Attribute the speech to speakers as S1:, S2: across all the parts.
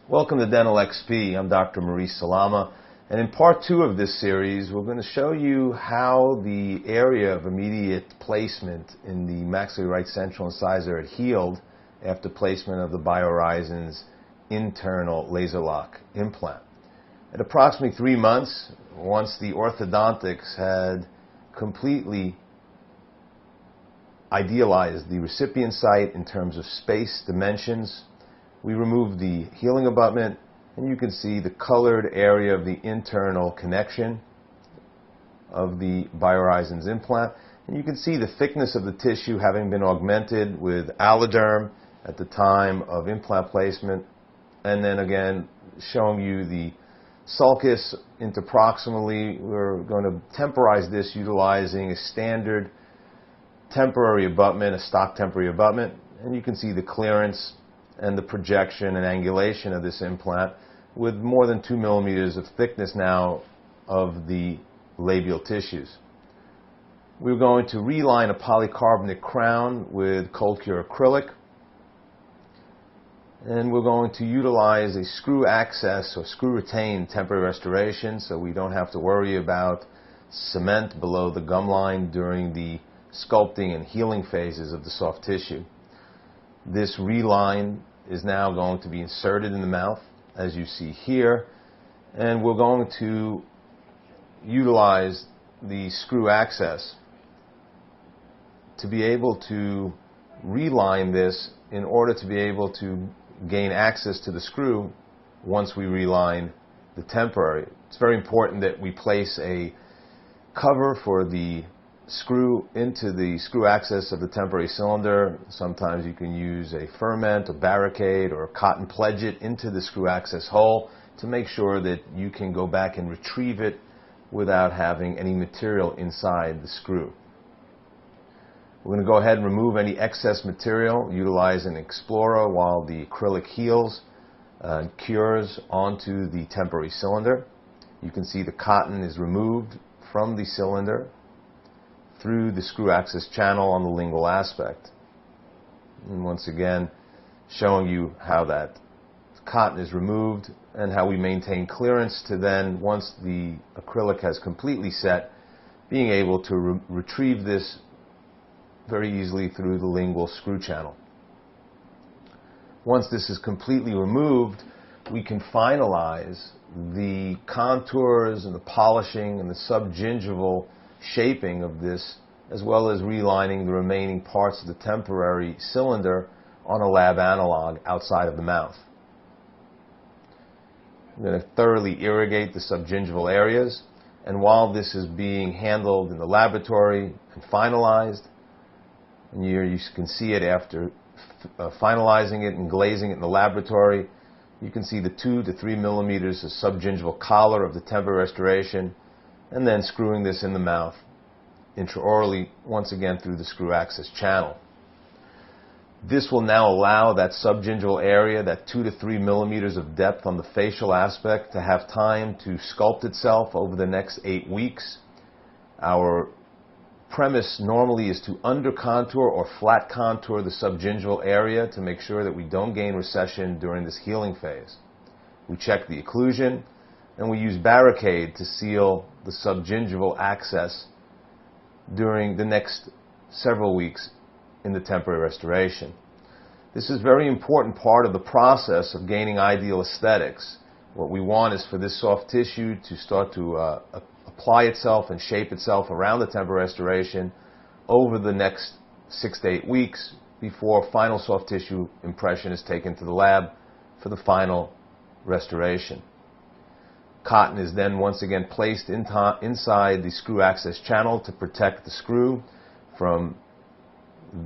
S1: Welcome to Dental XP. I'm Dr. Maurice Salama, and in part 2 of this series we're going to show you how the area of immediate placement in the maxillary right central incisor had healed after placement of the BioHorizons internal laser lock implant. At approximately 3 months, once the orthodontics had completely idealized the recipient site in terms of space, dimensions, we removed the healing abutment, and you can see the colored area of the internal connection of the BioHorizons implant. And you can see the thickness of the tissue having been augmented with alloderm at the time of implant placement. And then again, showing you the sulcus interproximally. We're going to temporize this utilizing a standard temporary abutment, a stock temporary abutment. And you can see the clearance and the projection and angulation of this implant with more than 2 millimeters of thickness now of the labial tissues. We're going to reline a polycarbonate crown with cold cure acrylic, and we're going to utilize a screw access or screw retain temporary restoration, so we don't have to worry about cement below the gum line during the sculpting and healing phases of the soft tissue. This reline is now going to be inserted in the mouth, as you see here, and we're going to utilize the screw access to be able to reline this in order to be able to gain access to the screw once we reline the temporary. It's very important that we place a cover for the screw into the screw access of the temporary cylinder. Sometimes you can use a ferment, a barricade, or a cotton pledget into the screw access hole to make sure that you can go back and retrieve it without having any material inside the screw. We're going to go ahead and remove any excess material, utilize an Explorer while the acrylic heals and cures onto the temporary cylinder. You can see the cotton is removed from the cylinder through the screw access channel on the lingual aspect. And once again, showing you how that cotton is removed and how we maintain clearance to then, once the acrylic has completely set, being able to retrieve this very easily through the lingual screw channel. Once this is completely removed, we can finalize the contours and the polishing and the subgingival shaping of this, as well as relining the remaining parts of the temporary cylinder on a lab analog outside of the mouth. I'm going to thoroughly irrigate the subgingival areas, and while this is being handled in the laboratory and finalized, and here you can see it after finalizing it and glazing it in the laboratory, you can see the 2 to 3 millimeters of subgingival collar of the temporary restoration, and then screwing this in the mouth intraorally, once again through the screw access channel. This will now allow that subgingival area, that 2 to 3 millimeters of depth on the facial aspect, to have time to sculpt itself over the next 8 weeks. Our premise normally is to under contour or flat contour the subgingival area to make sure that we don't gain recession during this healing phase. We check the occlusion, and we use barricade to seal the subgingival access during the next several weeks in the temporary restoration. This is a very important part of the process of gaining ideal aesthetics. What we want is for this soft tissue to start to apply itself and shape itself around the temporary restoration over the next 6 to 8 weeks before final soft tissue impression is taken to the lab for the final restoration. Cotton is then once again placed inside the screw access channel to protect the screw from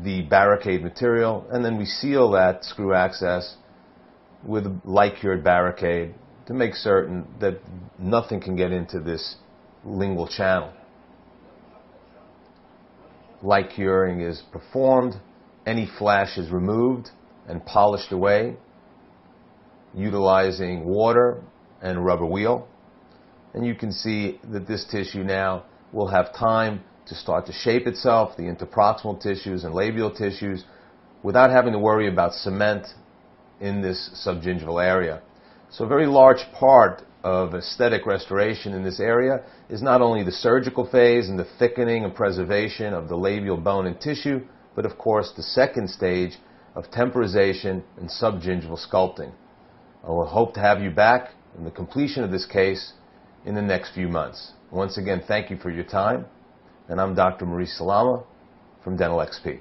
S1: the barricade material, and then we seal that screw access with a light cured barricade to make certain that nothing can get into this lingual channel. Light curing is performed, any flash is removed and polished away utilizing water and rubber wheel, and you can see that this tissue now will have time to start to shape itself, the interproximal tissues and labial tissues, without having to worry about cement in this subgingival area. So a very large part of aesthetic restoration in this area is not only the surgical phase and the thickening and preservation of the labial bone and tissue, but of course the second stage of temporization and subgingival sculpting. I will hope to have you back in the completion of this case in the next few months. Once again, thank you for your time, and I'm Dr. Maurice Salama from Dental XP.